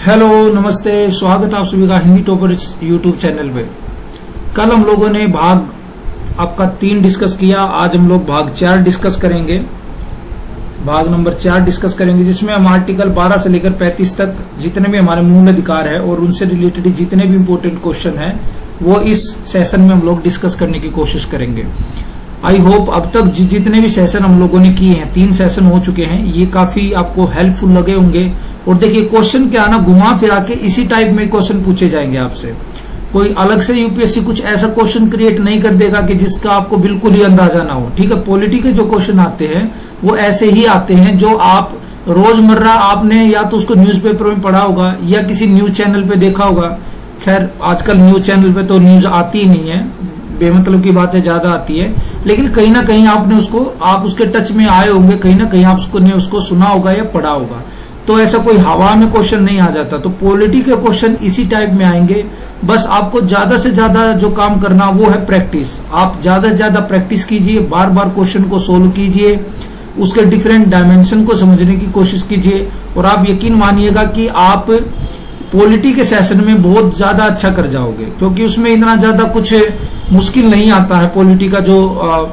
Hello, नमस्ते, स्वागत है आप सभी का हिंदी टॉपर्स यूट्यूब चैनल पे। कल हम लोगों ने भाग आपका 3 डिस्कस किया। आज हम लोग भाग 4 डिस्कस करेंगे। भाग नंबर 4 डिस्कस करेंगे, जिसमें हम आर्टिकल 12 से लेकर 35 तक जितने भी हमारे मूल अधिकार है और उनसे रिलेटेड जितने भी इम्पोर्टेंट क्वेश्चन है वो इस सेशन में हम लोग डिस्कस करने की कोशिश करेंगे। आई होप अब तक जितने भी सेशन हम लोगों ने किए हैं, 3 सेशन हो चुके हैं, ये काफी आपको हेल्पफुल लगे होंगे। और देखिए क्वेश्चन क्या ना, घुमा फिरा के इसी टाइप में क्वेश्चन पूछे जाएंगे आपसे। कोई अलग से यूपीएससी कुछ ऐसा क्वेश्चन क्रिएट नहीं कर देगा कि जिसका आपको बिल्कुल ही अंदाजा ना हो। ठीक है, पॉलिटी के जो क्वेश्चन आते हैं वो ऐसे ही आते हैं जो आप रोजमर्रा आपने या तो उसको न्यूज़पेपर में पढ़ा होगा या किसी न्यूज चैनल पे देखा होगा। खैर आजकल न्यूज चैनल पे तो न्यूज आती ही नहीं है, बेमतलब की बातें ज्यादा आती है, लेकिन कहीं ना कहीं आपने आप उसके टच में आए होंगे, कहीं ना कहीं आपने उसको सुना होगा या पढ़ा होगा। तो ऐसा कोई हवा में क्वेश्चन नहीं आ जाता। तो पॉलिटी के क्वेश्चन इसी टाइप में आएंगे। बस आपको ज्यादा से ज्यादा जो काम करना वो है प्रैक्टिस। आप ज्यादा से ज्यादा प्रैक्टिस कीजिए, बार बार क्वेश्चन को सोल्व कीजिए, उसके डिफरेंट डायमेंशन को समझने की कोशिश कीजिए और आप यकीन मानिएगा कि आप पॉलिटी के सेशन में बहुत ज्यादा अच्छा कर जाओगे, क्योंकि उसमें इतना ज्यादा कुछ मुश्किल नहीं आता है। पॉलिटी का जो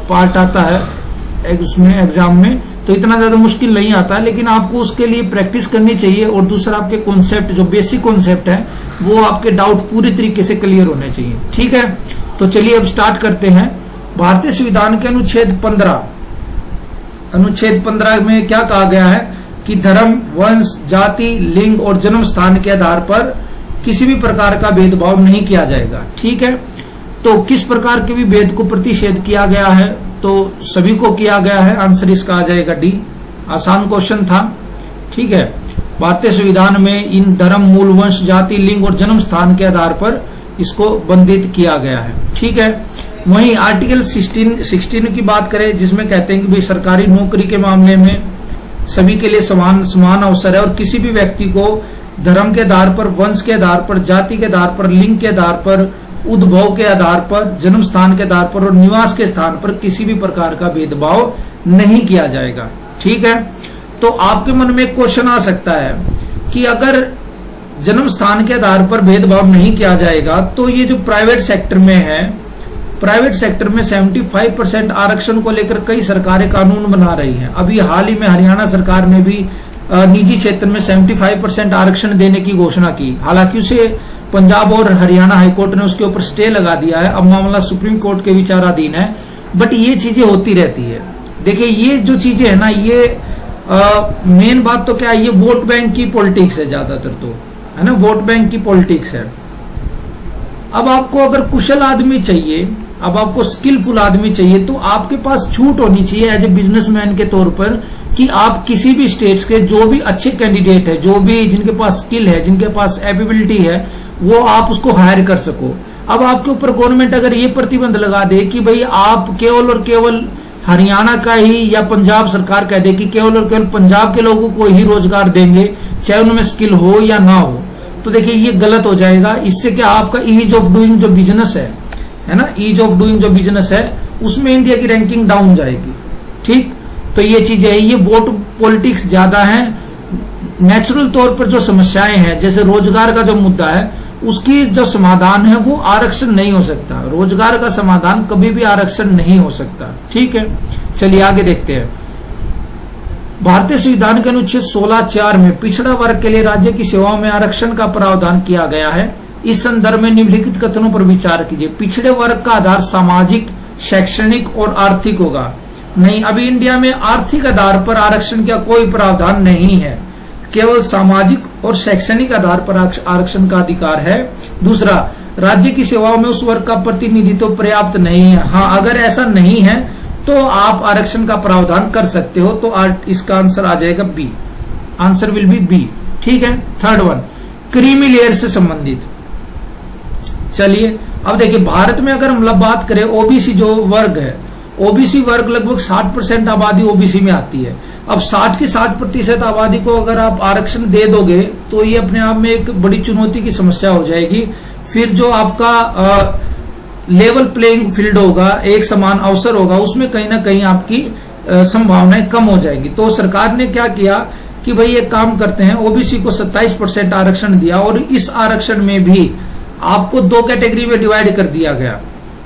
पार्ट आता है उसमें एग्जाम में तो इतना ज्यादा मुश्किल नहीं आता है, लेकिन आपको उसके लिए प्रैक्टिस करनी चाहिए। और दूसरा, आपके कॉन्सेप्ट जो बेसिक कॉन्सेप्ट है वो आपके डाउट पूरी तरीके से क्लियर होने चाहिए। ठीक है, तो चलिए अब स्टार्ट करते हैं। भारतीय संविधान के अनुच्छेद 15 में क्या कहा गया है कि धर्म, वंश, जाति, लिंग और जन्म स्थान के आधार पर किसी भी प्रकार का भेदभाव नहीं किया जाएगा। ठीक है, तो किस प्रकार के भी भेद को प्रतिषेध किया गया है? तो सभी को किया गया है। आंसर इसका आ जाएगा डी। आसान क्वेश्चन था। ठीक है, भारतीय संविधान में इन धर्म, मूल, वंश, जाति, लिंग और जन्म स्थान के आधार पर इसको बंधित किया गया है। ठीक है, वहीं आर्टिकल 16 की बात करें, जिसमें कहते हैं कि भाई सरकारी नौकरी के मामले में सभी के लिए समान अवसर है और किसी भी व्यक्ति को धर्म के आधार पर, वंश के आधार पर, जाति के आधार पर, लिंग के आधार पर, उद्भव के आधार पर, जन्म स्थान के आधार पर और निवास के स्थान पर किसी भी प्रकार का भेदभाव नहीं किया जाएगा। ठीक है, तो आपके मन में एक क्वेश्चन आ सकता है कि अगर जन्म स्थान के आधार पर भेदभाव नहीं किया जाएगा तो ये जो प्राइवेट सेक्टर में है, प्राइवेट सेक्टर में 75% आरक्षण को लेकर कई सरकारें कानून बना रही हैं। अभी हाल ही में हरियाणा सरकार ने भी निजी क्षेत्र में 75% आरक्षण देने की घोषणा की। हालांकि उसे पंजाब और हरियाणा हाईकोर्ट ने उसके ऊपर स्टे लगा दिया है। अब मामला सुप्रीम कोर्ट के विचाराधीन है, बट ये चीजें होती रहती है। देखिए ये जो चीजें है ना, ये मेन बात तो क्या है, ये वोट बैंक की पॉलिटिक्स है ज्यादातर, तो है ना, वोट बैंक की पॉलिटिक्स है। अब आपको अगर कुशल आदमी चाहिए, अब आपको स्किलफुल आदमी चाहिए, तो आपके पास छूट होनी चाहिए एज ए बिजनेसमैन के तौर पर कि आप किसी भी स्टेट्स के जो भी अच्छे कैंडिडेट है, जो भी जिनके पास स्किल है, जिनके पास एबिलिटी है, वो आप उसको हायर कर सको। अब आपके ऊपर गवर्नमेंट अगर ये प्रतिबंध लगा दे कि भाई आप केवल और केवल हरियाणा का ही, या पंजाब सरकार कह दे कि केवल और केवल पंजाब के लोगों को ही रोजगार देंगे, चाहे उनमें स्किल हो या ना हो, तो देखिए ये गलत हो जाएगा। इससे क्या आपका ईज ऑफ डूइंग जो बिजनेस है ना, ईज ऑफ डूइंग जो बिजनेस है, उसमें इंडिया की रैंकिंग डाउन जाएगी। ठीक, तो ये चीजें, ये वोट पॉलिटिक्स ज्यादा है। नेचुरल तौर पर जो समस्याएं हैं, जैसे रोजगार का जो मुद्दा है, उसकी जो समाधान है वो आरक्षण नहीं हो सकता। रोजगार का समाधान कभी भी आरक्षण नहीं हो सकता। ठीक है, चलिए आगे देखते हैं। भारतीय संविधान के अनुच्छेद 16(4) में पिछड़ा वर्ग के लिए राज्य की सेवाओं में आरक्षण का प्रावधान किया गया है। इस संदर्भ में निम्नलिखित कथनों पर विचार कीजिए। पिछड़े वर्ग का आधार सामाजिक, शैक्षणिक और आर्थिक होगा। नहीं, अभी इंडिया में आर्थिक आधार पर आरक्षण का कोई प्रावधान नहीं है, केवल सामाजिक और शैक्षणिक आधार पर आरक्षण का अधिकार है। दूसरा, राज्य की सेवाओं में उस वर्ग का प्रतिनिधित्व पर्याप्त नहीं है। हाँ, अगर ऐसा नहीं है तो आप आरक्षण का प्रावधान कर सकते हो। तो इसका आंसर आ जाएगा B. Answer will be B. ठीक है, थर्ड वन, क्रीमी लेयर से संबंधित। चलिए अब देखिए, भारत में अगर हम बात करें ओबीसी जो वर्ग है, ओबीसी वर्ग लगभग 60% आबादी ओबीसी में आती है। अब 60 की 60% आबादी को अगर आप आरक्षण दे दोगे तो ये अपने आप में एक बड़ी चुनौती की समस्या हो जाएगी। फिर जो आपका लेवल प्लेइंग फील्ड होगा, एक समान अवसर होगा, उसमें कहीं ना कहीं आपकी संभावनाएं कम हो जाएगी। तो सरकार ने क्या किया कि कि भाई एक काम करते हैं, ओबीसी को 27% आरक्षण दिया और इस आरक्षण में भी आपको 2 कैटेगरी में डिवाइड कर दिया गया।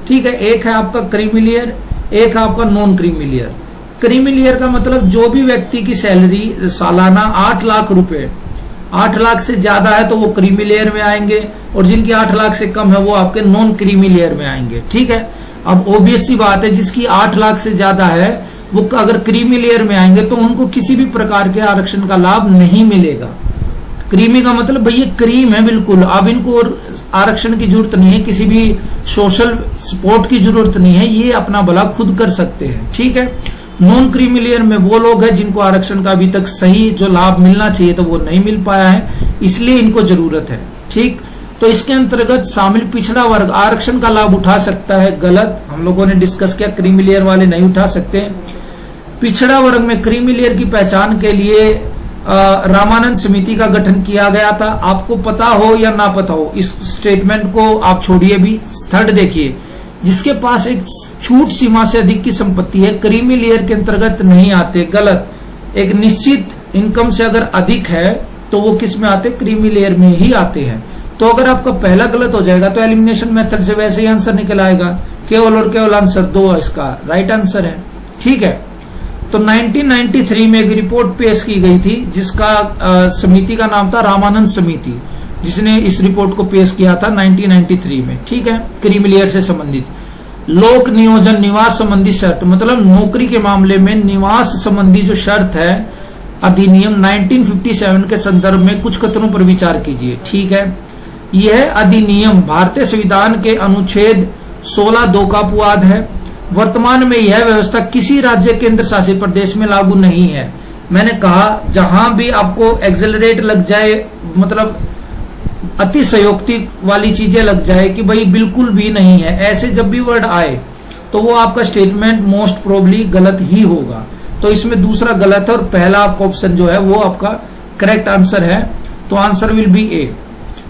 ठीक है, एक है आपका क्रीमी लेयर, एक है आपका non creamy layer. Creamy layer का मतलब जो भी व्यक्ति की सैलरी सालाना 8 लाख रुपए, 8 लाख से ज्यादा है तो वो क्रीमी लेयर में आएंगे, और जिनकी 8 लाख से कम है वो आपके नॉन क्रीमी लेयर में आएंगे। ठीक है, अब ऑब्वियस सी बात है, जिसकी 8 लाख से ज्यादा है वो अगर क्रीमी लेयर में आएंगे तो उनको किसी भी प्रकार के आरक्षण का लाभ नहीं मिलेगा। क्रीमी का मतलब भैया क्रीम है बिल्कुल, अब इनको आरक्षण की जरूरत नहीं है, किसी भी सोशल सपोर्ट की जरूरत नहीं है, ये अपना भला खुद कर सकते हैं। ठीक है, नॉन क्रीमी लेयर में वो लोग हैं जिनको आरक्षण का अभी तक सही जो लाभ मिलना चाहिए तो वो नहीं मिल पाया है, इसलिए इनको जरूरत है। ठीक, तो इसके अंतर्गत शामिल पिछड़ा वर्ग आरक्षण का लाभ उठा सकता है, गलत। हम लोगों ने डिस्कस किया क्रीमी लेयर वाले नहीं उठा सकते। पिछड़ा वर्ग में क्रीमी लेयर की पहचान के लिए रामानंद समिति का गठन किया गया था। आपको पता हो या ना पता हो, इस स्टेटमेंट को आप छोड़िए भी। थर्ड देखिए, जिसके पास एक छूट सीमा से अधिक की संपत्ति है क्रीमी लेयर के अंतर्गत नहीं आते, गलत। एक निश्चित इनकम से अगर अधिक है तो वो किस में आते, क्रीमी लेयर में ही आते हैं। तो अगर आपका पहला गलत हो जाएगा तो एलिमिनेशन मेथड से वैसे ही आंसर निकल आएगा, केवल और केवल आंसर 2 इसका राइट आंसर है। ठीक है, तो 1993 में एक रिपोर्ट पेश की गई थी जिसका समिति का नाम था रामानंद समिति, जिसने इस रिपोर्ट को पेश किया था 1993 में। ठीक है, क्रीमी लेयर से संबंधित लोक नियोजन निवास संबंधी शर्त, मतलब नौकरी के मामले में निवास संबंधी जो शर्त है, अधिनियम 1957 के संदर्भ में कुछ कथनों पर विचार कीजिए। ठीक है, यह अधिनियम भारतीय संविधान के अनुच्छेद 16(2) का अपवाद है। वर्तमान में यह व्यवस्था किसी राज्य केंद्र शासित प्रदेश में लागू नहीं है। मैंने कहा जहां भी आपको एक्सेलरेट लग जाए, मतलब अति संयोक्ति वाली चीजें लग जाए कि भाई बिल्कुल भी नहीं है, ऐसे जब भी वर्ड आए तो वो आपका स्टेटमेंट मोस्ट प्रोबेबली गलत ही होगा। तो इसमें दूसरा गलत है और पहला आपका ऑप्शन जो है वो आपका करेक्ट आंसर है, तो आंसर विल बी ए।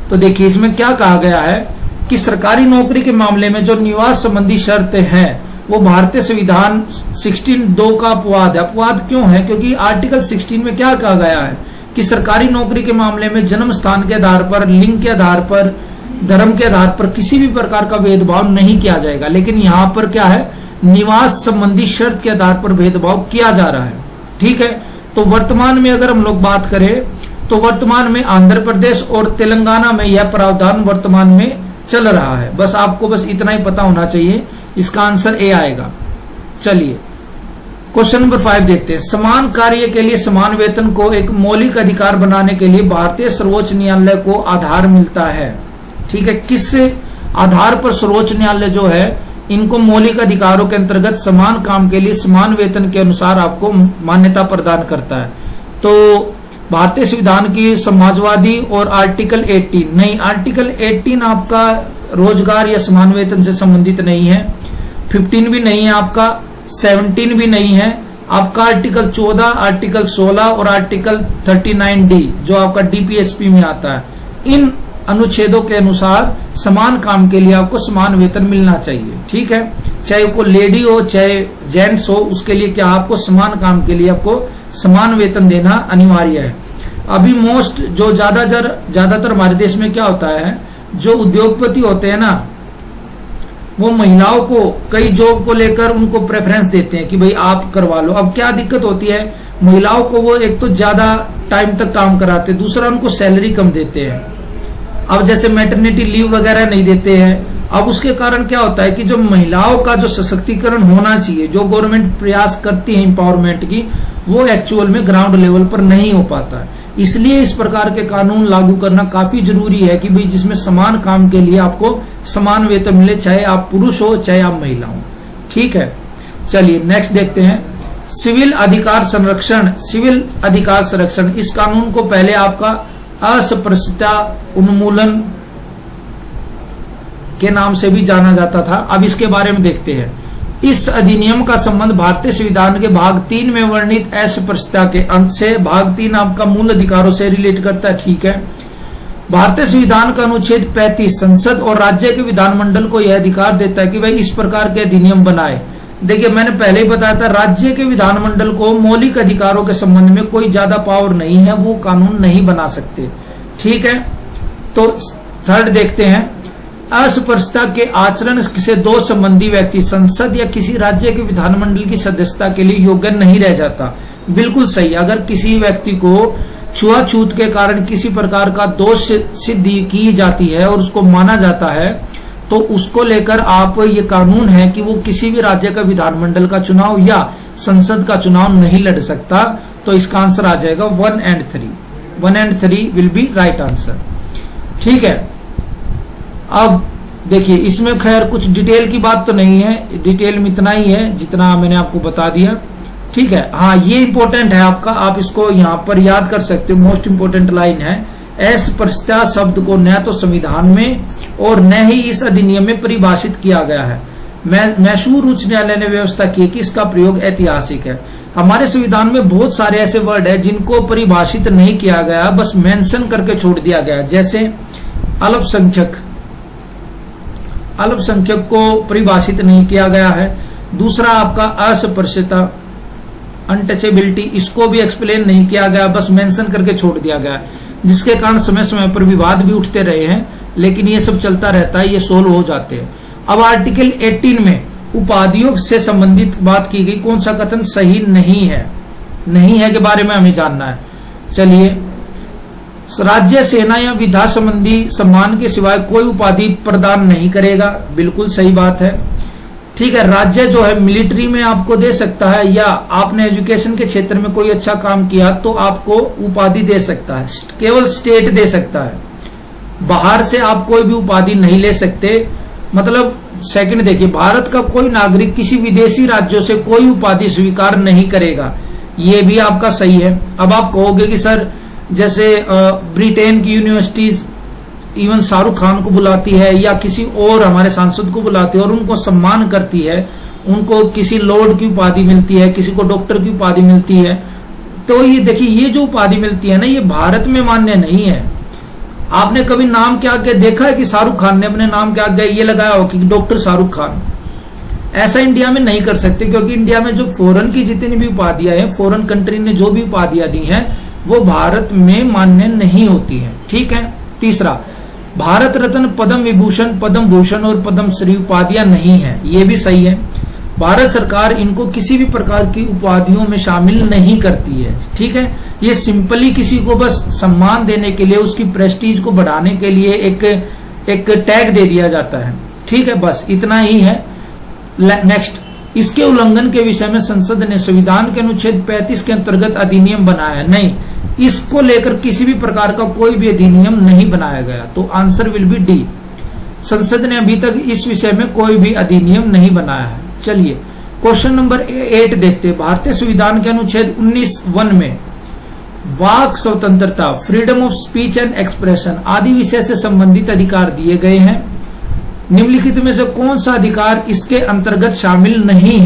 तो देखिए इसमें क्या कहा गया है कि सरकारी नौकरी के मामले में जो निवास संबंधी शर्तें हैं वो भारतीय संविधान 16(2) का अपवाद है। अपवाद क्यों है, क्योंकि आर्टिकल 16 में क्या कहा गया है कि सरकारी नौकरी के मामले में जन्म स्थान के आधार पर, लिंग के आधार पर, धर्म के आधार पर किसी भी प्रकार का भेदभाव नहीं किया जाएगा। लेकिन यहाँ पर क्या है, निवास संबंधी शर्त के आधार पर भेदभाव किया जा रहा है। ठीक है, तो वर्तमान में अगर हम लोग बात करें तो वर्तमान में आंध्र प्रदेश और तेलंगाना में यह प्रावधान वर्तमान में चल रहा है। बस आपको बस इतना ही पता होना चाहिए, इसका आंसर ए आएगा। चलिए क्वेश्चन नंबर 5 देखते हैं। समान कार्य के लिए समान वेतन को एक मौलिक अधिकार बनाने के लिए भारतीय सर्वोच्च न्यायालय को आधार मिलता है। ठीक है, किस आधार पर सर्वोच्च न्यायालय जो है इनको मौलिक अधिकारों के अंतर्गत समान काम के लिए समान वेतन के अनुसार आपको मान्यता प्रदान करता है। तो भारतीय संविधान की समाजवादी और आर्टिकल 18 नहीं, आर्टिकल 18 आपका रोजगार या समान वेतन से संबंधित नहीं है, 15 भी नहीं है आपका, 17 भी नहीं है आपका, आर्टिकल 14, आर्टिकल 16 और आर्टिकल 39D जो आपका डीपीएसपी में आता है, इन अनुच्छेदों के अनुसार समान काम के लिए आपको समान वेतन मिलना चाहिए। ठीक है, चाहे वो लेडी हो चाहे जेंट्स हो, उसके लिए क्या आपको समान काम के लिए आपको समान वेतन देना अनिवार्य है। अभी मोस्ट जो ज्यादातर हमारे देश में क्या होता है, जो उद्योगपति होते हैं ना, वो महिलाओं को कई जॉब को लेकर उनको प्रेफरेंस देते हैं कि भाई आप करवा लो। अब क्या दिक्कत होती है, महिलाओं को वो एक तो ज्यादा टाइम तक काम कराते, दूसरा उनको सैलरी कम देते हैं। अब जैसे मैटरनिटी लीव वगैरह नहीं देते हैं। अब उसके कारण क्या होता है कि जो महिलाओं का जो सशक्तिकरण होना चाहिए, जो गवर्नमेंट प्रयास करती है एम्पावरमेंट की, वो एक्चुअल में ग्राउंड लेवल पर नहीं हो पाता है। इसलिए इस प्रकार के कानून लागू करना काफी जरूरी है कि भाई जिसमें समान काम के लिए आपको समान वेतन मिले, चाहे आप पुरुष हो चाहे आप महिला हो। ठीक है, चलिए नेक्स्ट देखते हैं। सिविल अधिकार संरक्षण, सिविल अधिकार संरक्षण, इस कानून को पहले आपका अस्पृश्यता उन्मूलन के नाम से भी जाना जाता था। अब इसके बारे में देखते हैं। इस अधिनियम का संबंध भारतीय संविधान के भाग 3 में वर्णित अस्पृश्यता के अंत से, भाग 3 आपका मूल अधिकारों से रिलेट करता है। ठीक है, भारतीय संविधान का अनुच्छेद 35 संसद और राज्य के विधानमंडल को यह अधिकार देता है कि वह इस प्रकार के अधिनियम बनाए। देखिए मैंने पहले ही बताया था, राज्य के विधानमंडल को मौलिक अधिकारों के संबंध में कोई ज्यादा पावर नहीं है, वो कानून नहीं बना सकते। ठीक है, तो थर्ड देखते हैं, अस्पृश्यता के आचरण से दो संबंधी व्यक्ति संसद या किसी राज्य के विधानमंडल की सदस्यता के लिए योग्य नहीं रह जाता। बिल्कुल सही। अगर किसी व्यक्ति को छुआछूत के कारण किसी प्रकार का दोष सिद्धि की जाती है और उसको माना जाता है, तो उसको लेकर आप ये कानून है कि वो किसी भी राज्य का विधानमंडल का चुनाव या संसद का चुनाव नहीं लड़ सकता। तो इसका आंसर आ जाएगा 1 and 3। 1 and 3 will be right answer. ठीक है, अब देखिए इसमें खैर कुछ डिटेल की बात तो नहीं है, डिटेल में इतना ही है जितना मैंने आपको बता दिया। ठीक है, हाँ ये इंपॉर्टेंट है आपका, आप इसको यहाँ पर याद कर सकते हो। मोस्ट इंपोर्टेंट लाइन है, अस्पृश्यता शब्द को न तो संविधान में और न ही इस अधिनियम में परिभाषित किया गया है। मैसूर उच्च न्यायालय ने व्यवस्था की कि इसका प्रयोग ऐतिहासिक है। हमारे संविधान में बहुत सारे ऐसे वर्ड है जिनको परिभाषित नहीं किया गया, बस मेंशन करके छोड़ दिया गया। जैसे अल्पसंख्यक को परिभाषित नहीं किया गया है। दूसरा आपका अस्पृश्यता, अनटचेबिलिटी, इसको भी एक्सप्लेन नहीं किया गया, बस मेंशन करके छोड़ दिया गया, जिसके कारण समय समय पर विवाद भी उठते रहे हैं, लेकिन ये सब चलता रहता है, ये सोल्व हो जाते हैं। अब आर्टिकल 18 में उपाधियों से संबंधित बात की गई, कौन सा कथन सही नहीं है के बारे में हमें जानना है। चलिए, राज्य सेना या विधा संबंधी सम्मान के सिवाय कोई उपाधि प्रदान नहीं करेगा, बिल्कुल सही बात है। ठीक है, राज्य जो है मिलिट्री में आपको दे सकता है, या आपने एजुकेशन के क्षेत्र में कोई अच्छा काम किया तो आपको उपाधि दे सकता है, केवल स्टेट दे सकता है। बाहर से आप कोई भी उपाधि नहीं ले सकते। मतलब सेकंड देखिए, भारत का कोई नागरिक किसी विदेशी राज्यों से कोई उपाधि स्वीकार नहीं करेगा, ये भी आपका सही है। अब आप कहोगे कि सर जैसे ब्रिटेन की यूनिवर्सिटीज इवन शाहरुख खान को बुलाती है या किसी और हमारे सांसद को बुलाती है और उनको सम्मान करती है, उनको किसी लॉर्ड की उपाधि मिलती है, किसी को डॉक्टर की उपाधि मिलती है, तो ये देखिए ये जो उपाधि मिलती है ना, ये भारत में मान्य नहीं है। आपने कभी नाम के आगे देखा है कि शाहरुख खान ने अपने नाम के आगे ये लगाया हो कि डॉक्टर शाहरुख खान? ऐसा इंडिया में नहीं कर सकते, क्योंकि इंडिया में जो फॉरेन की जितनी भी उपाधियां हैं, फॉरेन कंट्री ने जो भी उपाधियां दी हैं, वो भारत में मान्य नहीं होती है। ठीक है। तीसरा, भारत रत्न, पद्म विभूषण, पद्म भूषण और पद्म श्री उपाधियां नहीं है, ये भी सही है। भारत सरकार इनको किसी भी प्रकार की उपाधियों में शामिल नहीं करती है। ठीक है, ये सिंपली किसी को बस सम्मान देने के लिए, उसकी प्रेस्टीज को बढ़ाने के लिए एक टैग दे दिया जाता है। ठीक है, बस इतना ही है। नेक्स्ट, इसके उल्लंघन के विषय में संसद ने संविधान के अनुच्छेद 35 के अंतर्गत अधिनियम बनाया है। नहीं, इसको लेकर किसी भी प्रकार का कोई भी अधिनियम नहीं बनाया गया, तो आंसर विल बी डी। संसद ने अभी तक इस विषय में कोई भी अधिनियम नहीं बनाया है। चलिए क्वेश्चन नंबर 8 देखते हैं। भारतीय संविधान के अनुच्छेद 19(1) में वाक स्वतंत्रता, freedom of speech and expression आदि विषय से संबंधित अधिकार दिए गए हैं। निम्नलिखित में से कौन सा अधिकार इसके अंतर्गत शामिल नहीं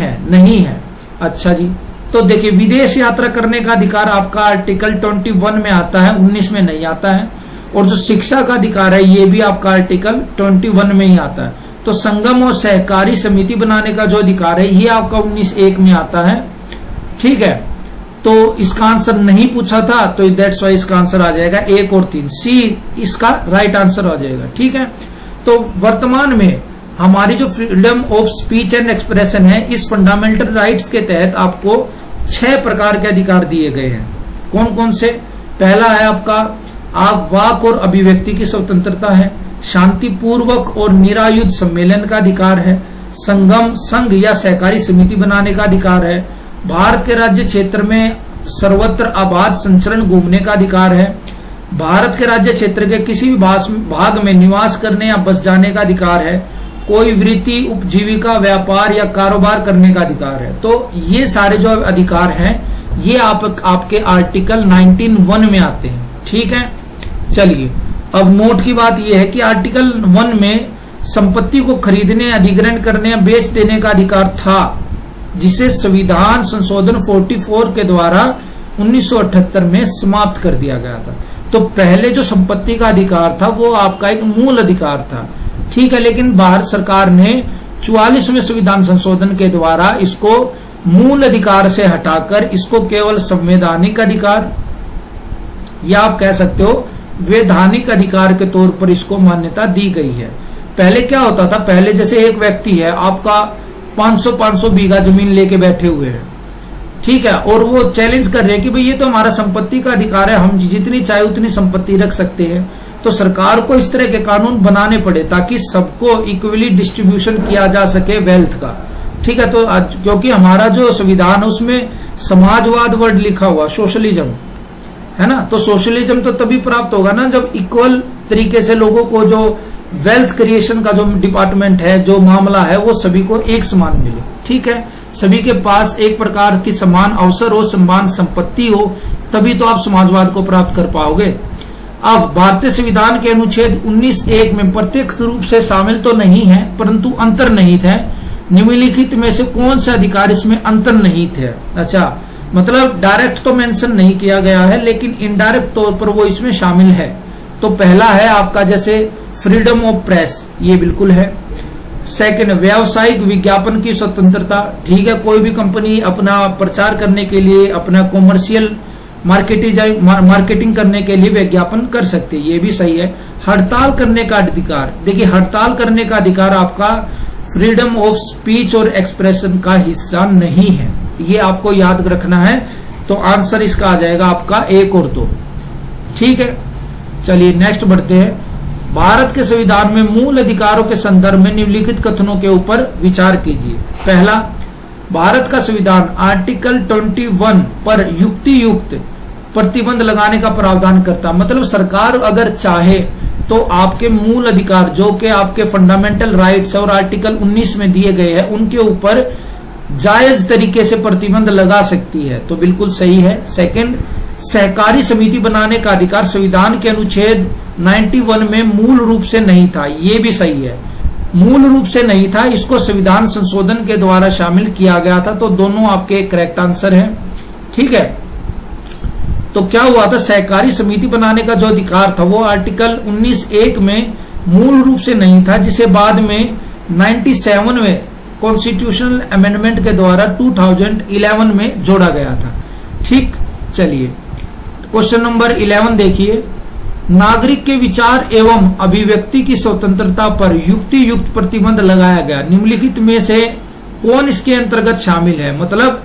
है? अच्छा जी, तो देखिए, विदेश यात्रा करने का अधिकार आपका आर्टिकल 21 में आता है, 19 में नहीं आता है। और जो शिक्षा का अधिकार है, ये भी आपका आर्टिकल 21 में ही आता है। तो संगम और सहकारी समिति बनाने का जो अधिकार है, ये आपका 19(1) में आता है। ठीक है, तो इसका आंसर नहीं पूछा था, तो दैट्स वाई इसका आंसर आ जाएगा 1 और 3, सी इसका राइट आंसर आ जाएगा। ठीक है, तो वर्तमान में हमारी जो freedom of speech and expression है, इस फंडामेंटल राइट्स के तहत आपको 6 प्रकार के अधिकार दिए गए हैं। कौन कौन से? पहला है आपका आप वाक और अभिव्यक्ति की स्वतंत्रता है, शांतिपूर्वक और निरायुध सम्मेलन का अधिकार है, संगम, संघ या सहकारी समिति बनाने का अधिकार है, भारत के राज्य क्षेत्र में सर्वत्र आबाद संचरण घूमने का अधिकार है, भारत के राज्य क्षेत्र के किसी भी भाग में निवास करने या बस जाने का अधिकार है, कोई वृत्ति, उपजीविका, व्यापार या कारोबार करने का अधिकार है। तो ये सारे जो अधिकार हैं, ये आपके आर्टिकल 19(1) में आते हैं। ठीक है, चलिए अब नोट की बात यह है कि आर्टिकल 1 में संपत्ति को खरीदने, अधिग्रहण करने या बेच देने का अधिकार था, जिसे संविधान संशोधन 44 के द्वारा 1978 में समाप्त कर दिया गया था। तो पहले जो संपत्ति का अधिकार था वो आपका एक मूल अधिकार था। ठीक है, लेकिन भारत सरकार ने 44वें संविधान संशोधन के द्वारा इसको मूल अधिकार से हटाकर इसको केवल संवैधानिक अधिकार या आप कह सकते हो वैधानिक अधिकार के तौर पर इसको मान्यता दी गई है। पहले क्या होता था, पहले जैसे एक व्यक्ति है आपका 500 बीघा जमीन लेके बैठे हुए हैं, ठीक है, और वो चैलेंज कर रहे हैं कि भाई ये तो हमारा संपत्ति का अधिकार है, हम जितनी चाहे उतनी संपत्ति रख सकते हैं। तो सरकार को इस तरह के कानून बनाने पड़े ताकि सबको इक्वली डिस्ट्रीब्यूशन किया जा सके वेल्थ का, ठीक है। तो क्योंकि हमारा जो संविधान है उसमें समाजवाद वर्ड लिखा हुआ, सोशलिज्म है ना, तो सोशलिज्म तो तभी प्राप्त होगा ना जब इक्वल तरीके से लोगों को जो वेल्थ क्रिएशन का जो डिपार्टमेंट है, जो मामला है, वो सभी को एक समान मिले, ठीक है, सभी के पास एक प्रकार की समान अवसर हो, समान संपत्ति हो, तभी तो आप समाजवाद को प्राप्त कर पाओगे। अब भारतीय संविधान के अनुच्छेद 19(1) में प्रत्यक्ष रूप से शामिल तो नहीं है परंतु अंतर्निहित है। निम्नलिखित में से कौन सा अधिकार इसमें अंतर्निहित है? अच्छा, मतलब डायरेक्ट तो मेंशन नहीं किया गया है लेकिन इनडायरेक्ट तौर पर वो इसमें शामिल है। तो पहला है आपका जैसे फ्रीडम ऑफ प्रेस, ये बिल्कुल है। सेकंड, व्यावसायिक विज्ञापन की स्वतंत्रता, ठीक है, कोई भी कंपनी अपना प्रचार करने के लिए, अपना कॉमर्शियल मार्केटिंग करने के लिए विज्ञापन कर सकती है, ये भी सही है। हड़ताल करने का अधिकार, देखिए हड़ताल करने का अधिकार आपका फ्रीडम ऑफ स्पीच और एक्सप्रेशन का हिस्सा नहीं है, ये आपको याद रखना है। तो आंसर इसका आ जाएगा आपका 1 और 2, ठीक है। चलिए नेक्स्ट बढ़ते हैं। भारत के संविधान में मूल अधिकारों के संदर्भ में निम्नलिखित कथनों के ऊपर विचार कीजिए। पहला, भारत का संविधान आर्टिकल 21 पर युक्तियुक्त प्रतिबंध लगाने का प्रावधान करता, मतलब सरकार अगर चाहे तो आपके मूल अधिकार जो कि आपके फंडामेंटल राइट्स और आर्टिकल 19 में दिए गए हैं उनके ऊपर जायज तरीके से प्रतिबंध लगा सकती है, तो बिल्कुल सही है। सेकंड, सहकारी समिति बनाने का अधिकार संविधान के अनुच्छेद 91 में मूल रूप से नहीं था, ये भी सही है, मूल रूप से नहीं था, इसको संविधान संशोधन के द्वारा शामिल किया गया था। तो दोनों आपके करेक्ट आंसर हैं, ठीक है। तो क्या हुआ था, सहकारी समिति बनाने का जो अधिकार था वो आर्टिकल 19(1) में मूल रूप से नहीं था, जिसे बाद में 97 में कॉन्स्टिट्यूशनल अमेंडमेंट के द्वारा 2011 में जोड़ा गया था, ठीक। चलिए क्वेश्चन नंबर 11 देखिए। नागरिक के विचार एवं अभिव्यक्ति की स्वतंत्रता पर युक्ति युक्त प्रतिबंध लगाया गया, निम्नलिखित में से कौन इसके अंतर्गत शामिल है? मतलब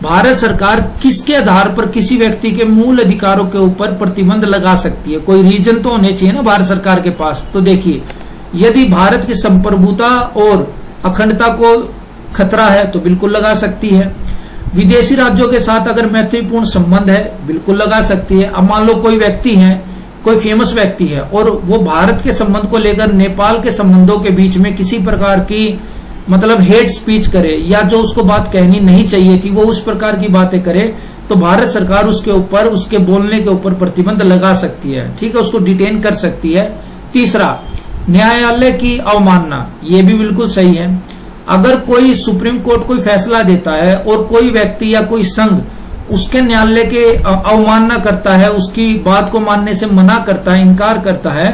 भारत सरकार किसके आधार पर किसी व्यक्ति के मूल अधिकारों के ऊपर प्रतिबंध लगा सकती है? कोई रीजन तो होने चाहिए ना भारत सरकार के पास। तो देखिए, यदि भारत की संप्रभुता और अखंडता को खतरा है तो बिल्कुल लगा सकती है। विदेशी राज्यों के साथ अगर मैत्रीपूर्ण संबंध है बिल्कुल लगा सकती है। अब मान लो कोई व्यक्ति है, कोई फेमस व्यक्ति है और वो भारत के संबंध को लेकर नेपाल के संबंधों के बीच में किसी प्रकार की मतलब हेट स्पीच करे या जो उसको बात कहनी नहीं चाहिए थी वो उस प्रकार की बातें करे, तो भारत सरकार उसके ऊपर, उसके बोलने के ऊपर प्रतिबंध लगा सकती है, ठीक है, उसको डिटेन कर सकती है। तीसरा, न्यायालय की अवमानना, ये भी बिल्कुल सही है। अगर कोई सुप्रीम कोर्ट कोई फैसला देता है और कोई व्यक्ति या कोई संघ उसके न्यायालय के अवमानना करता है, उसकी बात को मानने से मना करता है, इनकार करता है,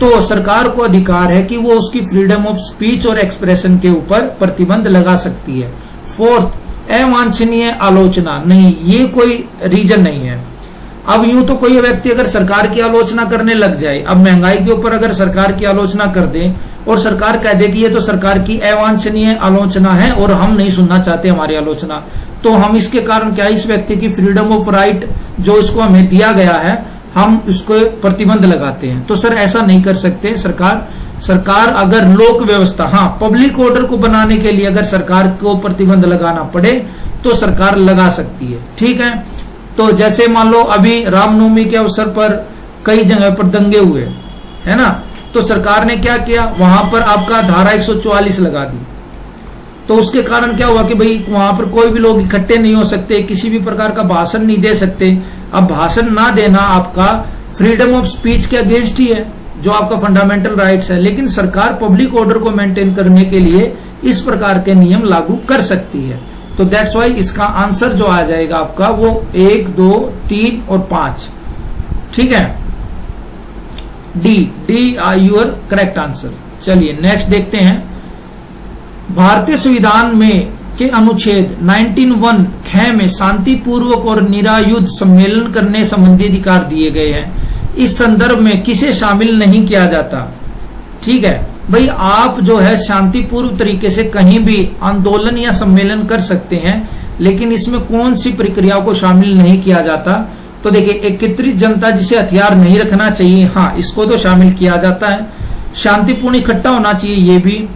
तो सरकार को अधिकार है कि वो उसकी फ्रीडम ऑफ स्पीच और एक्सप्रेशन के ऊपर प्रतिबंध लगा सकती है। फोर्थ, अवांछनीय आलोचना, नहीं, ये कोई रीजन नहीं है। अब यूं तो कोई व्यक्ति अगर सरकार की आलोचना करने लग जाए, अब महंगाई के ऊपर अगर सरकार की आलोचना कर दे और सरकार कह दे कि ये तो सरकार की अवांछनीय आलोचना है और हम नहीं सुनना चाहते हमारी आलोचना, तो हम इसके कारण क्या, इस व्यक्ति की फ्रीडम ऑफ राइट जो इसको हमें दिया गया है, हम उसको प्रतिबंध लगाते हैं। तो सर ऐसा नहीं कर सकते। सरकार अगर लोक व्यवस्था, हाँ, पब्लिक ऑर्डर को बनाने के लिए अगर सरकार को प्रतिबंध लगाना पड़े तो सरकार लगा सकती है, ठीक है। तो जैसे मान लो अभी रामनवमी के अवसर पर कई जगह पर दंगे हुए, है ना, तो सरकार ने क्या किया, वहां पर आपका धारा 144 लगा दी। तो उसके कारण क्या हुआ कि भाई वहां पर कोई भी लोग इकट्ठे नहीं हो सकते, किसी भी प्रकार का भाषण नहीं दे सकते। अब भाषण ना देना आपका फ्रीडम ऑफ स्पीच के अगेंस्ट ही है, जो आपका फंडामेंटल राइट्स है, लेकिन सरकार पब्लिक ऑर्डर को मेंटेन करने के लिए इस प्रकार के नियम लागू कर सकती है। तो दैट्स वाई इसका आंसर जो आ जाएगा आपका वो 1, 2, 3 और 5, ठीक है। D R your correct answer. चलिए नेक्स्ट देखते हैं। भारतीय संविधान में के अनुच्छेद 19(1) ख में शांतिपूर्वक और निरायुध सम्मेलन करने संबंधी अधिकार दिए गए हैं। इस संदर्भ में किसे शामिल नहीं किया जाता? ठीक है भाई, आप जो है शांतिपूर्व तरीके से कहीं भी आंदोलन या सम्मेलन कर सकते हैं, लेकिन इसमें कौन सी प्रक्रियाओं को शामिल नहीं किया जाता? तो देखिए, एकत्रित जनता जिसे हथियार नहीं रखना चाहिए, हाँ इसको तो शामिल किया जाता है। शांतिपूर्ण इकट्ठा होना चाहिए, ये भी।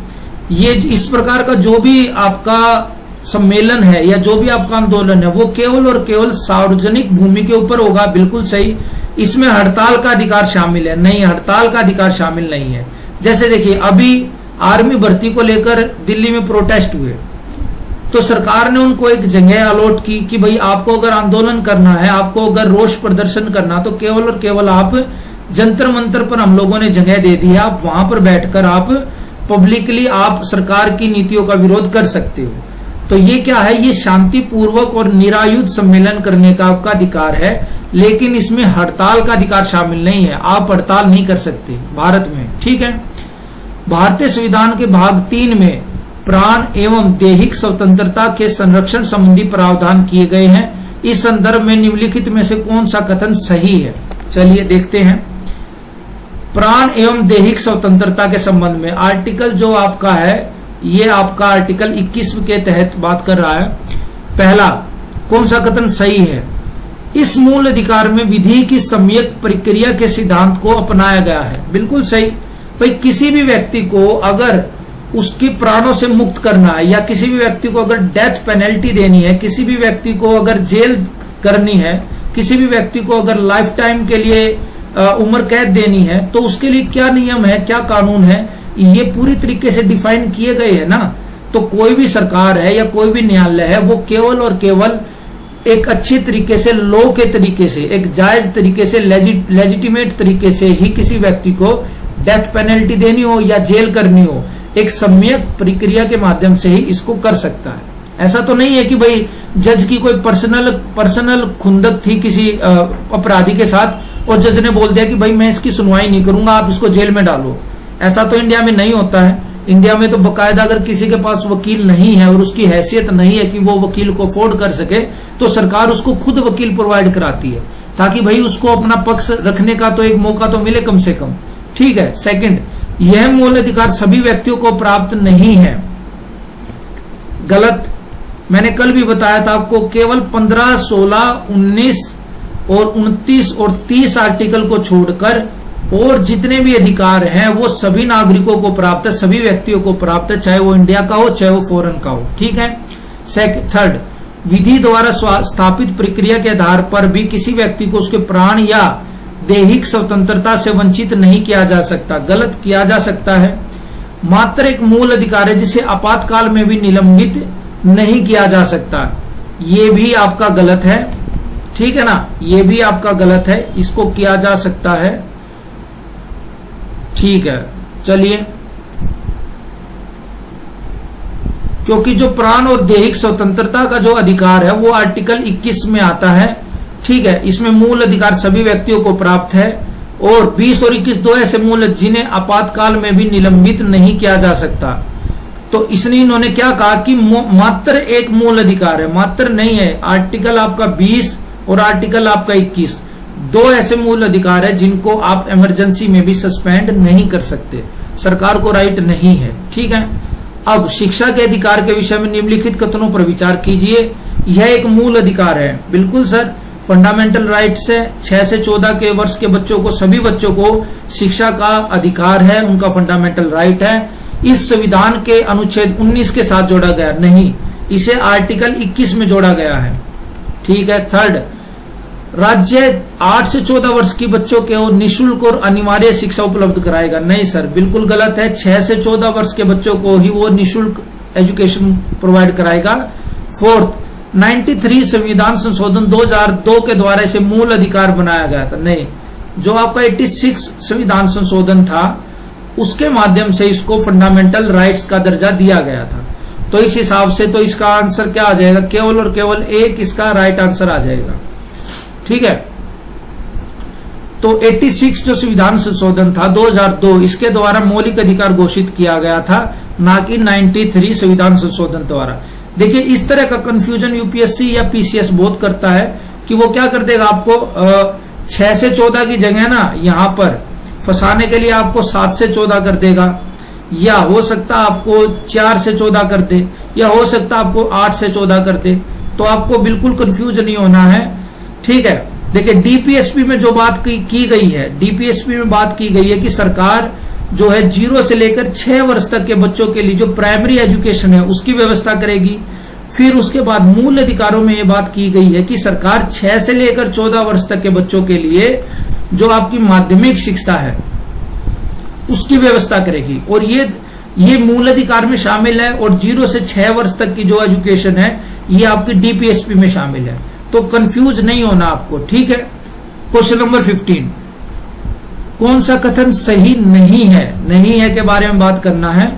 ये इस प्रकार का जो भी आपका सम्मेलन है या जो भी आपका आंदोलन है वो केवल और केवल सार्वजनिक भूमि के ऊपर होगा, बिल्कुल सही। इसमें हड़ताल का अधिकार शामिल है? नहीं, हड़ताल का अधिकार शामिल नहीं है। जैसे देखिए, अभी आर्मी भर्ती को लेकर दिल्ली में प्रोटेस्ट हुए, तो सरकार ने उनको एक जगह अलॉट की कि भाई आपको अगर आंदोलन करना है, आपको अगर रोष प्रदर्शन करना, तो केवल और केवल आप जंतर मंतर पर हम लोगों ने जगह दे दी है, आप वहां पर बैठकर आप पब्लिकली आप सरकार की नीतियों का विरोध कर सकते हो। तो ये क्या है? ये शांतिपूर्वक और निरायुध सम्मेलन करने का आपका अधिकार है, लेकिन इसमें हड़ताल का अधिकार शामिल नहीं है। आप हड़ताल नहीं कर सकते भारत में, ठीक है। भारतीय संविधान के भाग 3 में प्राण एवं दैहिक स्वतंत्रता के संरक्षण संबंधी प्रावधान किए गए हैं। इस संदर्भ में निम्नलिखित में से कौन सा कथन सही है? चलिए देखते हैं। प्राण एवं दैहिक स्वतंत्रता के संबंध में आर्टिकल जो आपका है, ये आपका आर्टिकल 21 के तहत बात कर रहा है। पहला, कौन सा कथन सही है? इस मूल अधिकार में विधि की सम्यक प्रक्रिया के सिद्धांत को अपनाया गया है। बिल्कुल सही भाई, किसी भी व्यक्ति को अगर उसके प्राणों से मुक्त करना है, या किसी भी व्यक्ति को अगर डेथ पेनल्टी देनी है, किसी भी व्यक्ति को अगर जेल करनी है, किसी भी व्यक्ति को अगर लाइफ टाइम के लिए उम्र कैद देनी है, तो उसके लिए क्या नियम है, क्या कानून है, ये पूरी तरीके से डिफाइन किए गए हैं ना। तो कोई भी सरकार है या कोई भी न्यायालय है, वो केवल और केवल एक अच्छे तरीके से, लॉ के तरीके से, एक जायज तरीके से, लेजिटिमेट तरीके से ही किसी व्यक्ति को डेथ पेनल्टी देनी हो या जेल करनी हो, एक सम्यक प्रक्रिया के माध्यम से ही इसको कर सकता है। ऐसा तो नहीं है कि भाई जज की कोई पर्सनल खुंदक थी किसी अपराधी के साथ और जज ने बोल दिया कि भाई मैं इसकी सुनवाई नहीं करूंगा, आप इसको जेल में डालो। ऐसा तो इंडिया में नहीं होता है। इंडिया में तो बकायदा अगर किसी के पास वकील नहीं है और उसकी हैसियत नहीं है कि वो वकील को अफोर्ड कर सके, तो सरकार उसको खुद वकील प्रोवाइड कराती है, ताकि भाई उसको अपना पक्ष रखने का तो एक मौका तो मिले कम से कम, ठीक है। सेकंड, यह मूल अधिकार सभी व्यक्तियों को प्राप्त नहीं है। गलत। मैंने कल भी बताया था आपको, केवल 15, 16, 19 और 29 और 30 आर्टिकल को छोड़कर और जितने भी अधिकार हैं वो सभी नागरिकों को प्राप्त है, सभी व्यक्तियों को प्राप्त है, चाहे वो इंडिया का हो चाहे वो फॉरेन का हो, ठीक है। थर्ड, विधि द्वारा स्थापित प्रक्रिया के आधार पर भी किसी व्यक्ति को उसके प्राण या दैहिक स्वतंत्रता से वंचित नहीं किया जा सकता। गलत, किया जा सकता है। मात्र एक मूल अधिकार है जिसे आपातकाल में भी निलंबित नहीं किया जा सकता। ये भी आपका गलत है, ठीक है ना, ये भी आपका गलत है। इसको किया जा सकता है, ठीक है। चलिए, क्योंकि जो प्राण और दैहिक स्वतंत्रता का जो अधिकार है वो आर्टिकल 21 में आता है, ठीक है। इसमें मूल अधिकार सभी व्यक्तियों को प्राप्त है और 20 और 21 दो ऐसे मूल जिन्हें आपातकाल में भी निलंबित नहीं किया जा सकता। तो इसलिए इन्होंने क्या कहा कि मात्र एक मूल अधिकार है, मात्र नहीं है। आर्टिकल आपका 20 और आर्टिकल आपका 21 दो ऐसे मूल अधिकार है जिनको आप इमरजेंसी में भी सस्पेंड नहीं कर सकते, सरकार को राइट नहीं है, ठीक है। अब शिक्षा के अधिकार के विषय में निम्नलिखित कथनों पर विचार कीजिए। यह एक मूल अधिकार है। बिल्कुल सर, फंडामेंटल राइट्स है। 6 से 14 के वर्ष के बच्चों को, सभी बच्चों को शिक्षा का अधिकार है, उनका फंडामेंटल राइट है। इस संविधान के अनुच्छेद 19 के साथ जोड़ा गया नहीं, इसे आर्टिकल 21 में जोड़ा गया है, ठीक है। थर्ड, राज्य 8 से 14 वर्ष की बच्चों को निःशुल्क और अनिवार्य शिक्षा उपलब्ध कराएगा। नहीं सर, बिल्कुल गलत है। 6 से 14 वर्ष के बच्चों को ही वो निःशुल्क एजुकेशन प्रोवाइड कराएगा। फोर्थ, 93 संविधान संशोधन 2002 के द्वारा इसे मूल अधिकार बनाया गया था। नहीं, जो आपका 86 संविधान संशोधन था उसके माध्यम से इसको फंडामेंटल राइट्स का दर्जा दिया गया था। तो इस हिसाब से तो इसका आंसर क्या आ जाएगा? केवल और केवल एक इसका राइट आंसर आ जाएगा, ठीक है। तो 86 जो संविधान संशोधन था 2002, इसके द्वारा मौलिक अधिकार घोषित किया गया था ना कि 93 संविधान संशोधन द्वारा। देखिए इस तरह का कंफ्यूजन यूपीएससी या पीसीएस बहुत करता है कि वो क्या कर देगा, आपको 6 से 14 की जगह ना यहां पर फंसाने के लिए आपको 7 से 14 कर देगा, या हो सकता आपको 4 से 14 कर दे, या हो सकता आपको 8 से 14 कर दे। तो आपको बिल्कुल कंफ्यूज नहीं होना है, ठीक है। देखिए डीपीएसपी में जो बात की गई है, डीपीएसपी में बात की गई है कि सरकार जो है 0 से लेकर 6 वर्ष तक के बच्चों के लिए जो प्राइमरी एजुकेशन है उसकी व्यवस्था करेगी। फिर उसके बाद मूल अधिकारों में यह बात की गई है कि सरकार 6 से लेकर 14 वर्ष तक के बच्चों के लिए जो आपकी माध्यमिक शिक्षा है उसकी व्यवस्था करेगी, और ये मूल अधिकार में शामिल है। और 0 से 6 वर्ष तक की जो एजुकेशन है ये आपकी डीपीएसपी में शामिल है। तो कंफ्यूज नहीं होना आपको, ठीक है। क्वेश्चन नंबर 15, कौन सा कथन सही नहीं है के बारे में बात करना है।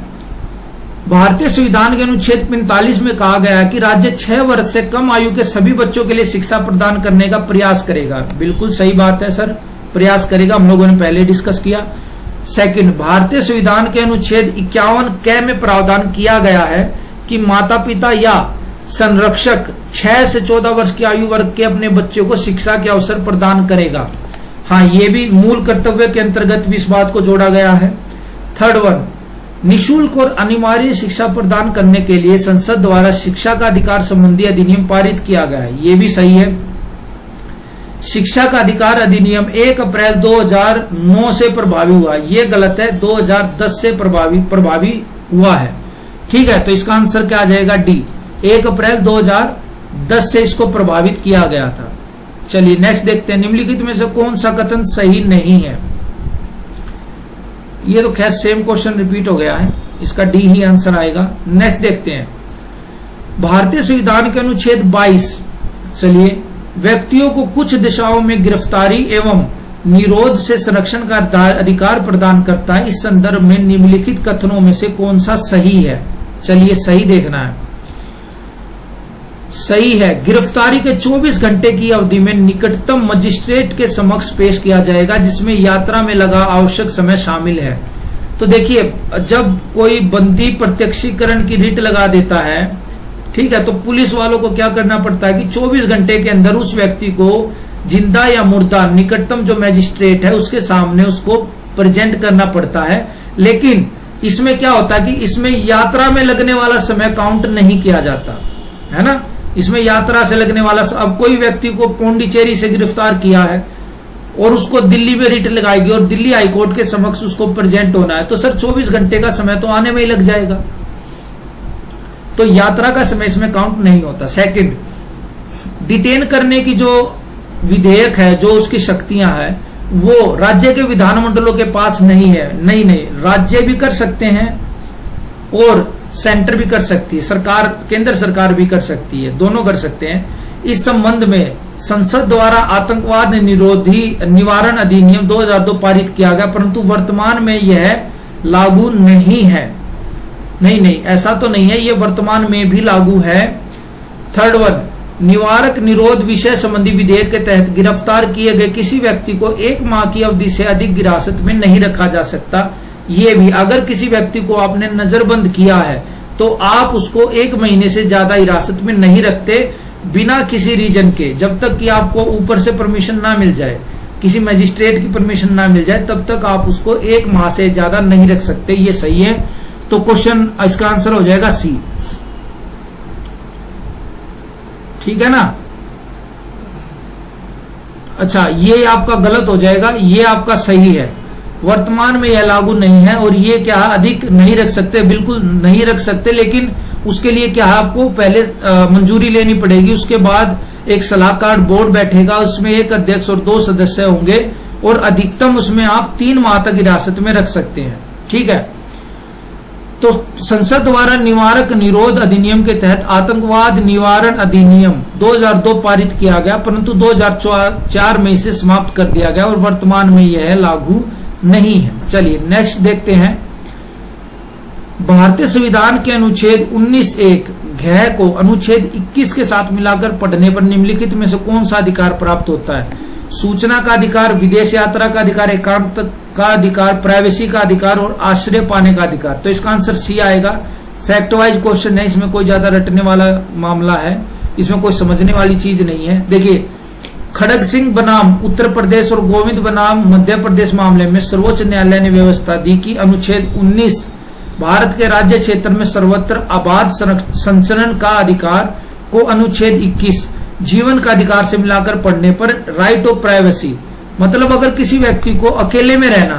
भारतीय संविधान के अनुच्छेद 45 में कहा गया है कि राज्य 6 वर्ष से कम आयु के सभी बच्चों के लिए शिक्षा प्रदान करने का प्रयास करेगा। बिल्कुल सही बात है सर, प्रयास करेगा, हम लोगों ने पहले डिस्कस किया। सेकंड, भारतीय संविधान के अनुच्छेद 51 क में प्रावधान किया गया है कि माता पिता या संरक्षक 6 से 14 वर्ष की आयु वर्ग के अपने बच्चों को शिक्षा के अवसर प्रदान करेगा। हाँ, ये भी मूल कर्तव्य के अंतर्गत भी इस बात को जोड़ा गया है। थर्ड वन, निःशुल्क और अनिवार्य शिक्षा प्रदान करने के लिए संसद द्वारा शिक्षा का अधिकार संबंधी अधिनियम पारित किया गया है। ये भी सही है। शिक्षा का अधिकार अधिनियम 1 अप्रैल 2009 से प्रभावी हुआ, ये गलत है, 2010 से प्रभावी हुआ है, ठीक है। तो इसका आंसर क्या आ जाएगा, डी, 1 अप्रैल 2010 से इसको प्रभावित किया गया था। चलिए नेक्स्ट देखते हैं, निम्नलिखित में से कौन सा कथन सही नहीं है। ये तो खैर सेम क्वेश्चन रिपीट हो गया है, इसका डी ही आंसर आएगा। नेक्स्ट देखते हैं, भारतीय संविधान के अनुच्छेद 22, चलिए, व्यक्तियों को कुछ दिशाओं में गिरफ्तारी एवं निरोध से संरक्षण का अधिकार प्रदान करता है। इस संदर्भ में निम्नलिखित कथनों में से कौन सा सही है। चलिए सही देखना है। सही है, गिरफ्तारी के 24 घंटे की अवधि में निकटतम मजिस्ट्रेट के समक्ष पेश किया जाएगा, जिसमें यात्रा में लगा आवश्यक समय शामिल है। तो देखिए, जब कोई बंदी प्रत्यक्षीकरण की रिट लगा देता है, ठीक है, तो पुलिस वालों को क्या करना पड़ता है कि 24 घंटे के अंदर उस व्यक्ति को जिंदा या मुर्दा निकटतम जो मैजिस्ट्रेट है उसके सामने उसको प्रेजेंट करना पड़ता है। लेकिन इसमें क्या होता है कि इसमें यात्रा में लगने वाला समय काउंट नहीं किया जाता है ना। इसमें यात्रा से लगने वाला, अब कोई व्यक्ति को पौंडीचेरी से गिरफ्तार किया है और उसको दिल्ली में रिट लगाएगी और दिल्ली हाईकोर्ट के समक्ष उसको प्रेजेंट होना है, तो सर 24 घंटे का समय तो आने में ही लग जाएगा, तो यात्रा का समय इसमें काउंट नहीं होता। सेकंड, डिटेन करने की जो विधेयक है, जो उसकी शक्तियां हैं, वो राज्य के विधानमंडलों के पास नहीं है। नहीं, राज्य भी कर सकते हैं और सेंटर भी कर सकती है, सरकार, केंद्र सरकार भी कर सकती है, दोनों कर सकते हैं। इस संबंध में संसद द्वारा आतंकवाद निरोधी निवारण अधिनियम 2002 पारित किया गया, परंतु वर्तमान में यह लागू नहीं है। नहीं, ऐसा तो नहीं है, ये वर्तमान में भी लागू है। थर्ड वन, निवारक निरोध विषय संबंधी विधेयक के तहत गिरफ्तार किए गए किसी व्यक्ति को 1 माह की अवधि से अधिक हिरासत में नहीं रखा जा सकता। ये भी, अगर किसी व्यक्ति को आपने नजरबंद किया है तो आप उसको 1 महीने से ज्यादा हिरासत में नहीं रखते बिना किसी रीजन के, जब तक कि आपको ऊपर से परमिशन ना मिल जाए, किसी मजिस्ट्रेट की परमिशन ना मिल जाए, तब तक आप उसको 1 माह से ज्यादा नहीं रख सकते। ये सही है। तो क्वेश्चन, इसका आंसर हो जाएगा सी, ठीक है ना। अच्छा, ये आपका गलत हो जाएगा, ये आपका सही है। वर्तमान में यह लागू नहीं है और ये क्या अधिक नहीं रख सकते, बिल्कुल नहीं रख सकते, लेकिन उसके लिए क्या है, आपको पहले मंजूरी लेनी पड़ेगी। उसके बाद एक सलाहकार बोर्ड बैठेगा, उसमें 1 अध्यक्ष और 2 सदस्य होंगे और अधिकतम उसमें आप 3 माह तक हिरासत में रख सकते हैं, ठीक है। तो संसद द्वारा निवारक निरोध अधिनियम के तहत आतंकवाद निवारण अधिनियम 2002 पारित किया गया, परंतु 2004 में इसे समाप्त कर दिया गया और वर्तमान में यह लागू नहीं है। चलिए नेक्स्ट देखते हैं, भारतीय संविधान के अनुच्छेद 19(1) घ को अनुच्छेद 21 के साथ मिलाकर पढ़ने पर निम्नलिखित में से कौन सा अधिकार प्राप्त होता है। सूचना का अधिकार, विदेश यात्रा का अधिकार, एकांत का अधिकार, प्राइवेसी का अधिकार और आश्रय पाने का अधिकार। तो इसका आंसर सी आएगा। फैक्ट वाइज क्वेश्चन है, इसमें कोई ज्यादा रटने वाला मामला है, इसमें कोई समझने वाली चीज नहीं है। देखिए, खड़ग सिंह बनाम उत्तर प्रदेश और गोविंद बनाम मध्य प्रदेश मामले में सर्वोच्च न्यायालय ने व्यवस्था दी कि अनुच्छेद 19 भारत के राज्य क्षेत्र में सर्वत्र आबाद संचरण का अधिकार को अनुच्छेद 21 जीवन का अधिकार से मिलाकर पढ़ने पर राइट ऑफ प्राइवेसी, मतलब अगर किसी व्यक्ति को अकेले में रहना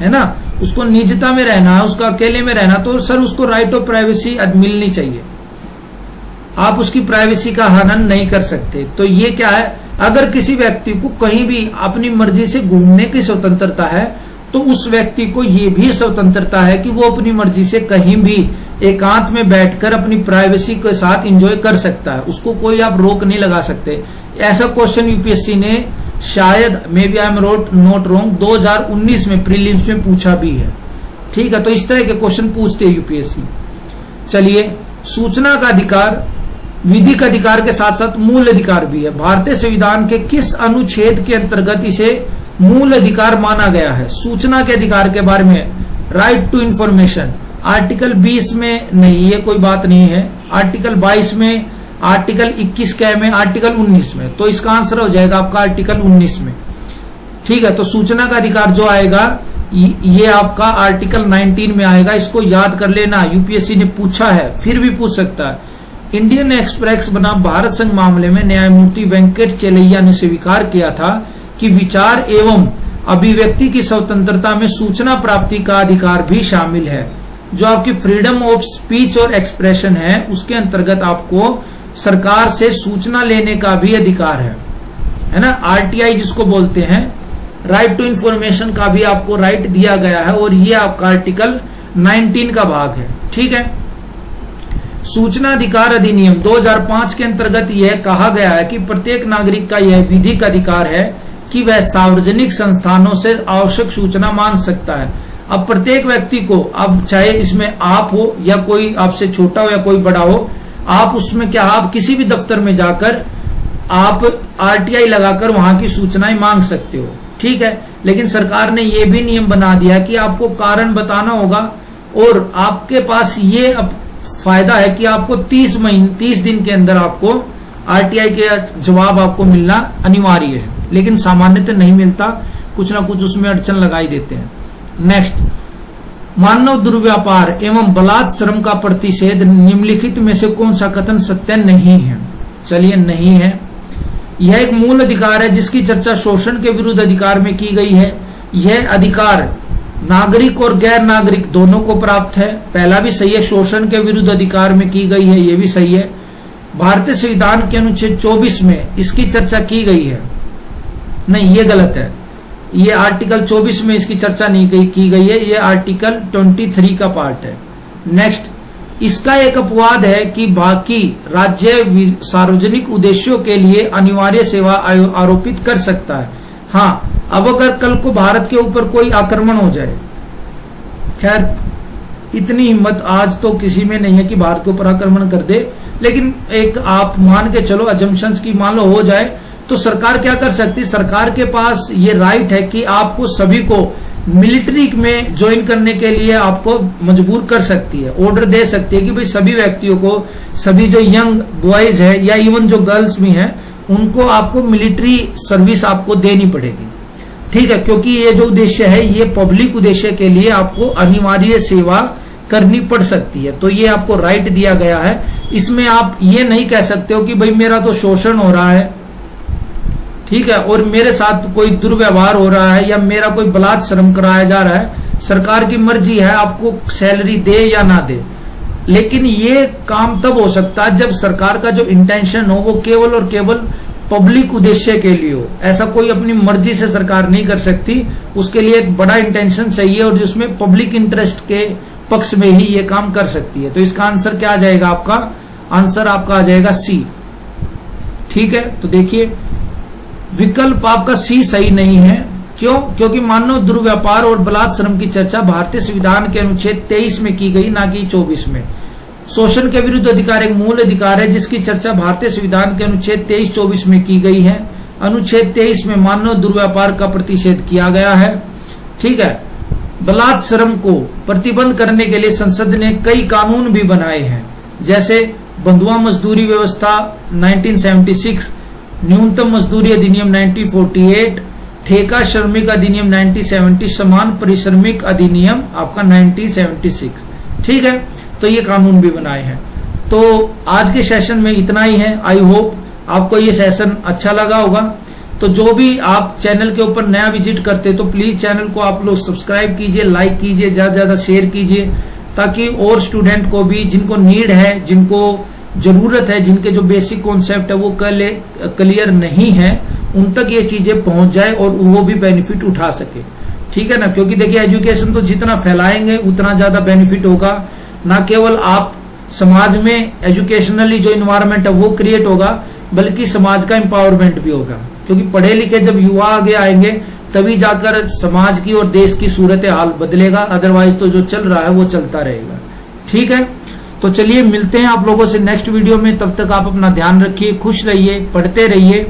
है ना, उसको निजता में रहना है, उसको अकेले में रहना, तो सर उसको राइट ऑफ प्राइवेसी मिलनी चाहिए। आप उसकी प्राइवेसी का हनन नहीं कर सकते। तो ये क्या है, अगर किसी व्यक्ति को कहीं भी अपनी मर्जी से घूमने की स्वतंत्रता है तो उस व्यक्ति को ये भी स्वतंत्रता है कि वो अपनी मर्जी से कहीं भी एकांत में बैठकर अपनी प्राइवेसी के साथ एंजॉय कर सकता है, उसको कोई आप रोक नहीं लगा सकते। ऐसा क्वेश्चन यूपीएससी ने शायद, maybe I am not wrong, 2019 में प्रीलिम्स में पूछा भी है। ठीक है, तो इस तरह के क्वेश्चन पूछते हैं यूपीएससी। चलिए, सूचना का अधिकार विधिक अधिकार के साथ साथ मूल अधिकार भी है। भारतीय संविधान के किस अनुच्छेद के अंतर्गत इसे मूल अधिकार माना गया है? सूचना के अधिकार के बारे में, राइट टू इंफॉर्मेशन, आर्टिकल 20 में नहीं, ये कोई बात नहीं है, आर्टिकल 22 में, आर्टिकल 21 क्या में, आर्टिकल 19 में। तो इसका आंसर हो जाएगा आपका आर्टिकल 19 में। ठीक है, तो सूचना का अधिकार जो आएगा ये आपका आर्टिकल 19 में आएगा। इसको याद कर लेना, यूपीएससी ने पूछा है, फिर भी पूछ सकता है। इंडियन एक्सप्रेस बनाम भारत संघ मामले में न्यायमूर्ति वेंकट चेलैया ने स्वीकार किया था कि विचार एवं अभिव्यक्ति की स्वतंत्रता में सूचना प्राप्ति का अधिकार भी शामिल है। जो आपकी फ्रीडम ऑफ स्पीच और एक्सप्रेशन है, उसके अंतर्गत आपको सरकार से सूचना लेने का भी अधिकार है ना, आरटीआई जिसको बोलते हैं, राइट टू इंफॉर्मेशन का भी आपको राइट दिया गया है, और ये आपका आर्टिकल 19 का भाग है। ठीक है, सूचना अधिकार अधिनियम 2005 के अंतर्गत यह कहा गया है कि प्रत्येक नागरिक का यह विधिक अधिकार है कि वह सार्वजनिक संस्थानों से आवश्यक सूचना मांग सकता है। अब प्रत्येक व्यक्ति को, अब चाहे इसमें आप हो या कोई आपसे छोटा हो या कोई बड़ा हो, आप उसमें क्या, आप किसी भी दफ्तर में जाकर आप आरटीआई लगाकर वहां की सूचनाएं मांग सकते हो। ठीक है, लेकिन सरकार ने यह भी नियम बना दिया कि आपको कारण बताना होगा, और आपके पास ये फायदा है कि आपको 30 दिन के अंदर आपको आरटीआई के जवाब आपको मिलना अनिवार्य है, लेकिन सामान्यतः नहीं मिलता, कुछ ना कुछ उसमें अड़चन लगाई देते हैं। नेक्स्ट, मानव दुर्व्यापार एवं बलात् श्रम का प्रतिषेध निम्नलिखित में से कौन सा कथन सत्य नहीं है? चलिए, नहीं है। यह एक मूल अधिकार है जिसकी चर्चा शोषण के विरुद्ध अधिकार में की गई है। यह अधिकार नागरिक और गैर नागरिक दोनों को प्राप्त है। पहला भी सही है, शोषण के विरुद्ध अधिकार में की गई है, ये भी सही है। भारतीय संविधान के अनुच्छेद 24 में इसकी चर्चा की गई है, नहीं ये गलत है, ये आर्टिकल 24 में इसकी चर्चा नहीं की गई है, ये आर्टिकल 23 का पार्ट है। नेक्स्ट, इसका एक अपवाद है कि बाकी राज्य सार्वजनिक उद्देश्यों के लिए अनिवार्य सेवा आरोपित कर सकता है। हाँ, अब अगर कल को भारत के ऊपर कोई आक्रमण हो जाए, खैर इतनी हिम्मत आज तो किसी में नहीं है कि भारत के ऊपर आक्रमण कर दे, लेकिन एक आप मान के चलो, अजम्पशंस की मान लो हो जाए, तो सरकार क्या कर सकती है? सरकार के पास ये राइट है कि आपको सभी को मिलिट्री में ज्वाइन करने के लिए आपको मजबूर कर सकती है, ऑर्डर दे सकती है कि भाई सभी व्यक्तियों को, सभी जो यंग बॉयज है या इवन जो गर्ल्स भी हैं, उनको आपको मिलिट्री सर्विस आपको देनी पड़ेगी। ठीक है, क्योंकि ये जो उद्देश्य है ये पब्लिक उद्देश्य के लिए आपको अनिवार्य सेवा करनी पड़ सकती है, तो ये आपको राइट दिया गया है। इसमें आप ये नहीं कह सकते हो कि भाई मेरा तो शोषण हो रहा है, ठीक है, और मेरे साथ कोई दुर्व्यवहार हो रहा है या मेरा कोई बलात् श्रम कराया जा रहा है, सरकार की मर्जी है आपको सैलरी दे या ना दे। लेकिन ये काम तब हो सकता है जब सरकार का जो इंटेंशन हो वो केवल और केवल पब्लिक उद्देश्य के लिए हो। ऐसा कोई अपनी मर्जी से सरकार नहीं कर सकती, उसके लिए एक बड़ा इंटेंशन चाहिए और जिसमें पब्लिक इंटरेस्ट के पक्ष में ही ये काम कर सकती है। तो इसका आंसर क्या आ जाएगा? आपका आंसर आपका आ जाएगा सी। ठीक है, तो देखिए विकल्प आपका सी सही नहीं है। क्यों? क्योंकि मानव दुर्व्यापार और बलात् श्रम की चर्चा भारतीय संविधान के अनुच्छेद 23 में की गई, ना कि 24 में। शोषण के विरुद्ध अधिकार एक मूल अधिकार है जिसकी चर्चा भारतीय संविधान के अनुच्छेद 23-24 में की गई है। अनुच्छेद 23 में मानव दुर्व्यापार का प्रतिषेध किया गया है। ठीक है, बलात् श्रम को प्रतिबंध करने के लिए संसद ने कई कानून भी बनाए हैं, जैसे बंधुआ मजदूरी व्यवस्था 1976, न्यूनतम मजदूरी अधिनियम 1948, ठेका श्रमिक अधिनियम 1970, समान परिश्रमिक अधिनियम आपका 1976। ठीक है, तो ये कानून भी बनाए हैं। तो आज के सेशन में इतना ही है। आई होप आपको ये सेशन अच्छा लगा होगा। तो जो भी आप चैनल के ऊपर नया विजिट करते तो प्लीज चैनल को आप लोग सब्सक्राइब कीजिए, लाइक कीजिए, ज्यादा से ज्यादा शेयर कीजिए, ताकि और स्टूडेंट को भी जिनको नीड है, जिनको जरूरत है, जिनके जो बेसिक कॉन्सेप्ट है वो क्लियर नहीं है, उन तक ये चीजें पहुंच जाए और वो भी बेनिफिट उठा सके। ठीक है ना, क्योंकि देखिए एजुकेशन तो जितना फैलाएंगे उतना ज्यादा बेनिफिट होगा। ना केवल आप समाज में एजुकेशनली जो इन्वायरमेंट है वो क्रिएट होगा, बल्कि समाज का एम्पावरमेंट भी होगा, क्योंकि पढ़े लिखे जब युवा आगे आएंगे तभी जाकर समाज की और देश की सूरत हाल बदलेगा। अदरवाइज तो जो चल रहा है वो चलता रहेगा। ठीक है, तो चलिए मिलते हैं आप लोगों से नेक्स्ट वीडियो में। तब तक आप अपना ध्यान रखिए, खुश रहिए, पढ़ते रहिए,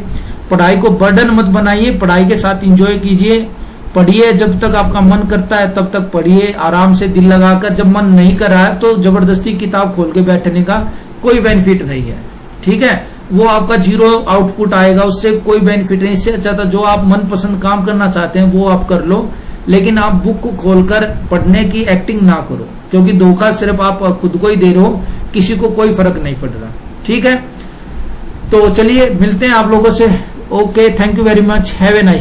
पढ़ाई को बर्डन मत बनाइए, पढ़ाई के साथ एंजॉय कीजिए, पढ़िए जब तक आपका मन करता है तब तक पढ़िए, आराम से दिल लगाकर। जब मन नहीं कर रहा है तो जबरदस्ती किताब खोल के बैठने का कोई बेनिफिट नहीं है। ठीक है, वो आपका जीरो आउटपुट आएगा, उससे कोई बेनिफिट नहीं। इससे अच्छा था जो आप मनपसंद काम करना चाहते हैं वो आप कर लो, लेकिन आप बुक को खोलकर पढ़ने की एक्टिंग ना करो, क्योंकि धोखा सिर्फ आप खुद को ही दे रहे हो, किसी को कोई फर्क नहीं पड़ रहा। ठीक है, तो चलिए मिलते हैं आप लोगों से। Okay, thank you very much, have a nice